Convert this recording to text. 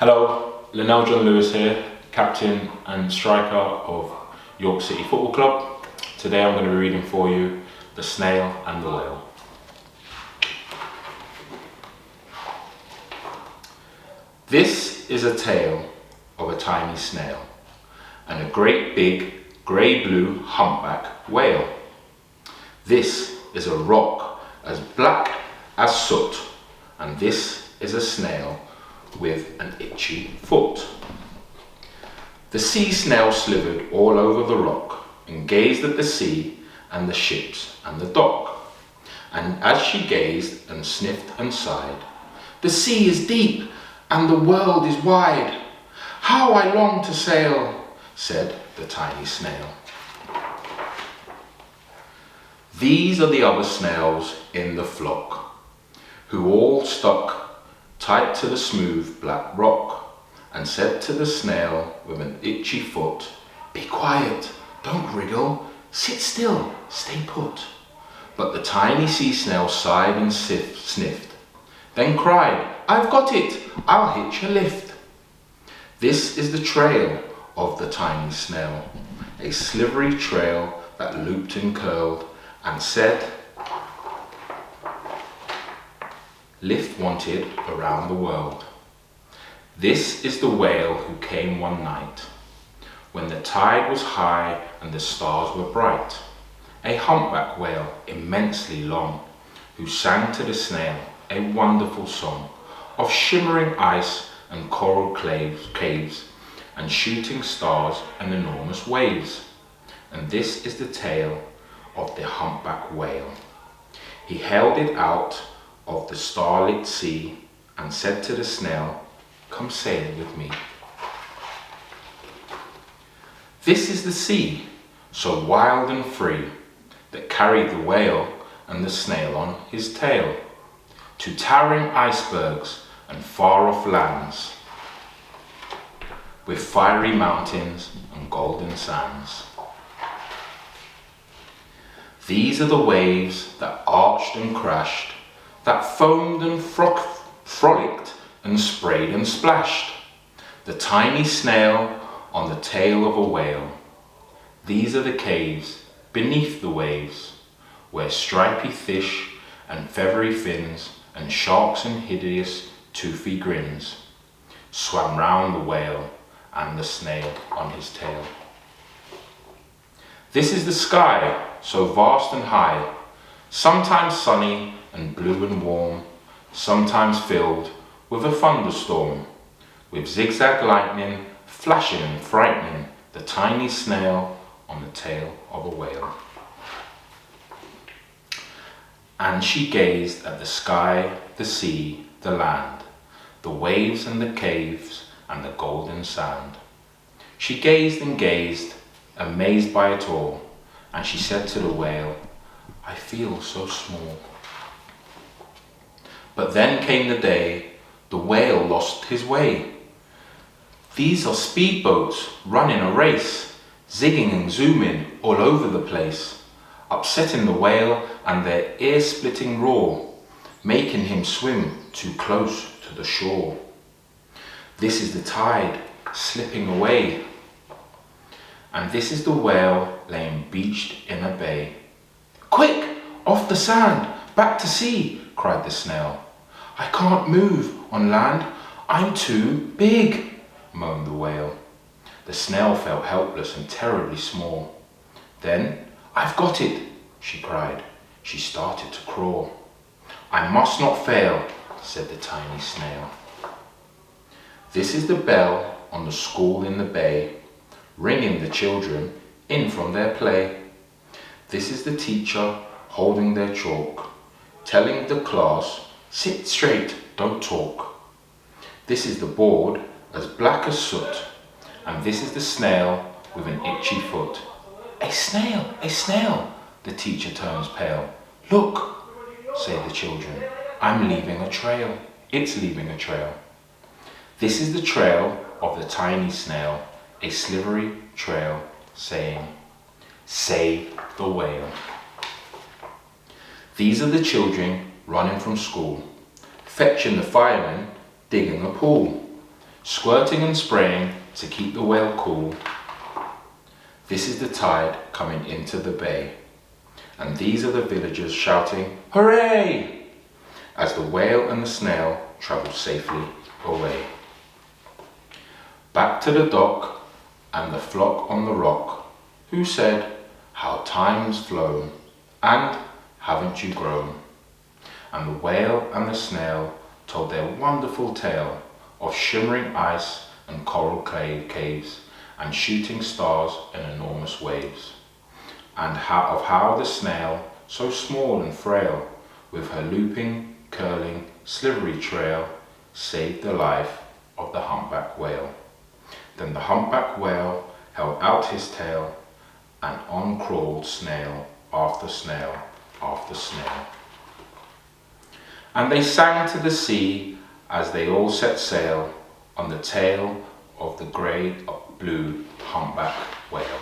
Hello, Lenell John Lewis here, captain and striker of York City Football Club. Today I'm going to be reading for you The Snail and the Whale. This is a tale of a tiny snail and a great big grey-blue humpback whale. This is a rock as black as soot, and this is a snail with an itchy foot. The sea snail slithered all over the rock and gazed at the sea and the ships and the dock. And as she gazed and sniffed and sighed, "The sea is deep and the world is wide. How I long to sail," said the tiny snail. These are the other snails in the flock, who all stuck tight to the smooth black rock, and said to the snail with an itchy foot, "Be quiet, don't wriggle, sit still, stay put." But the tiny sea snail sighed and sniffed, then cried, "I've got it, I'll hitch a lift." This is the trail of the tiny snail, a slivery trail that looped and curled and said, "Lift wanted around the world." This is the whale who came one night, when the tide was high and the stars were bright. A humpback whale, immensely long, who sang to the snail a wonderful song of shimmering ice and coral caves and shooting stars and enormous waves. And this is the tale of the humpback whale. He held it out of the starlit sea and said to the snail, "Come sail with me." This is the sea, so wild and free, that carried the whale and the snail on his tail to towering icebergs and far-off lands, with fiery mountains and golden sands. These are the waves that arched and crashed, that foamed and frolicked and sprayed and splashed. The tiny snail on the tail of a whale. These are the caves beneath the waves, where stripy fish and feathery fins and sharks and hideous toothy grins swam round the whale and the snail on his tail. This is the sky, so vast and high, sometimes sunny and blue and warm, sometimes filled with a thunderstorm, with zigzag lightning flashing and frightening the tiny snail on the tail of a whale. And she gazed at the sky, the sea, the land, the waves and the caves and the golden sand. She gazed and gazed, amazed by it all, and she said to the whale, "I feel so small." But then came the day the whale lost his way. These are speedboats running a race, zigging and zooming all over the place, upsetting the whale and their ear-splitting roar, making him swim too close to the shore. This is the tide slipping away, and this is the whale laying beached in a bay. "Quick, off the sand, back to sea," cried the snail. "I can't move on land, I'm too big," moaned the whale. The snail felt helpless and terribly small. Then, "I've got it," she cried. She started to crawl. "I must not fail," said the tiny snail. This is the bell on the school in the bay, ringing the children in from their play. This is the teacher holding their chalk, telling the class, "Sit straight, don't talk." This is the board as black as soot, and this is the snail with an itchy foot. "A snail, a snail," the teacher turns pale. "Look," say the children, "I'm leaving a trail, it's leaving a trail." This is the trail of the tiny snail, a slivery trail saying, "Save the whale." These are the children running from school, fetching the firemen, digging a pool, squirting and spraying to keep the whale cool. This is the tide coming into the bay, and these are the villagers shouting, "Hooray!" as the whale and the snail travel safely away. Back to the dock and the flock on the rock, who said, "How time's flown, and haven't you grown?" And the whale and the snail told their wonderful tale of shimmering ice and coral clay caves and shooting stars in enormous waves, and of how the snail, so small and frail, with her looping, curling, slivery trail, saved the life of the humpback whale. Then the humpback whale held out his tail, and on crawled snail after snail after snail. And they sang to the sea as they all set sail on the tail of the grey blue humpback whale.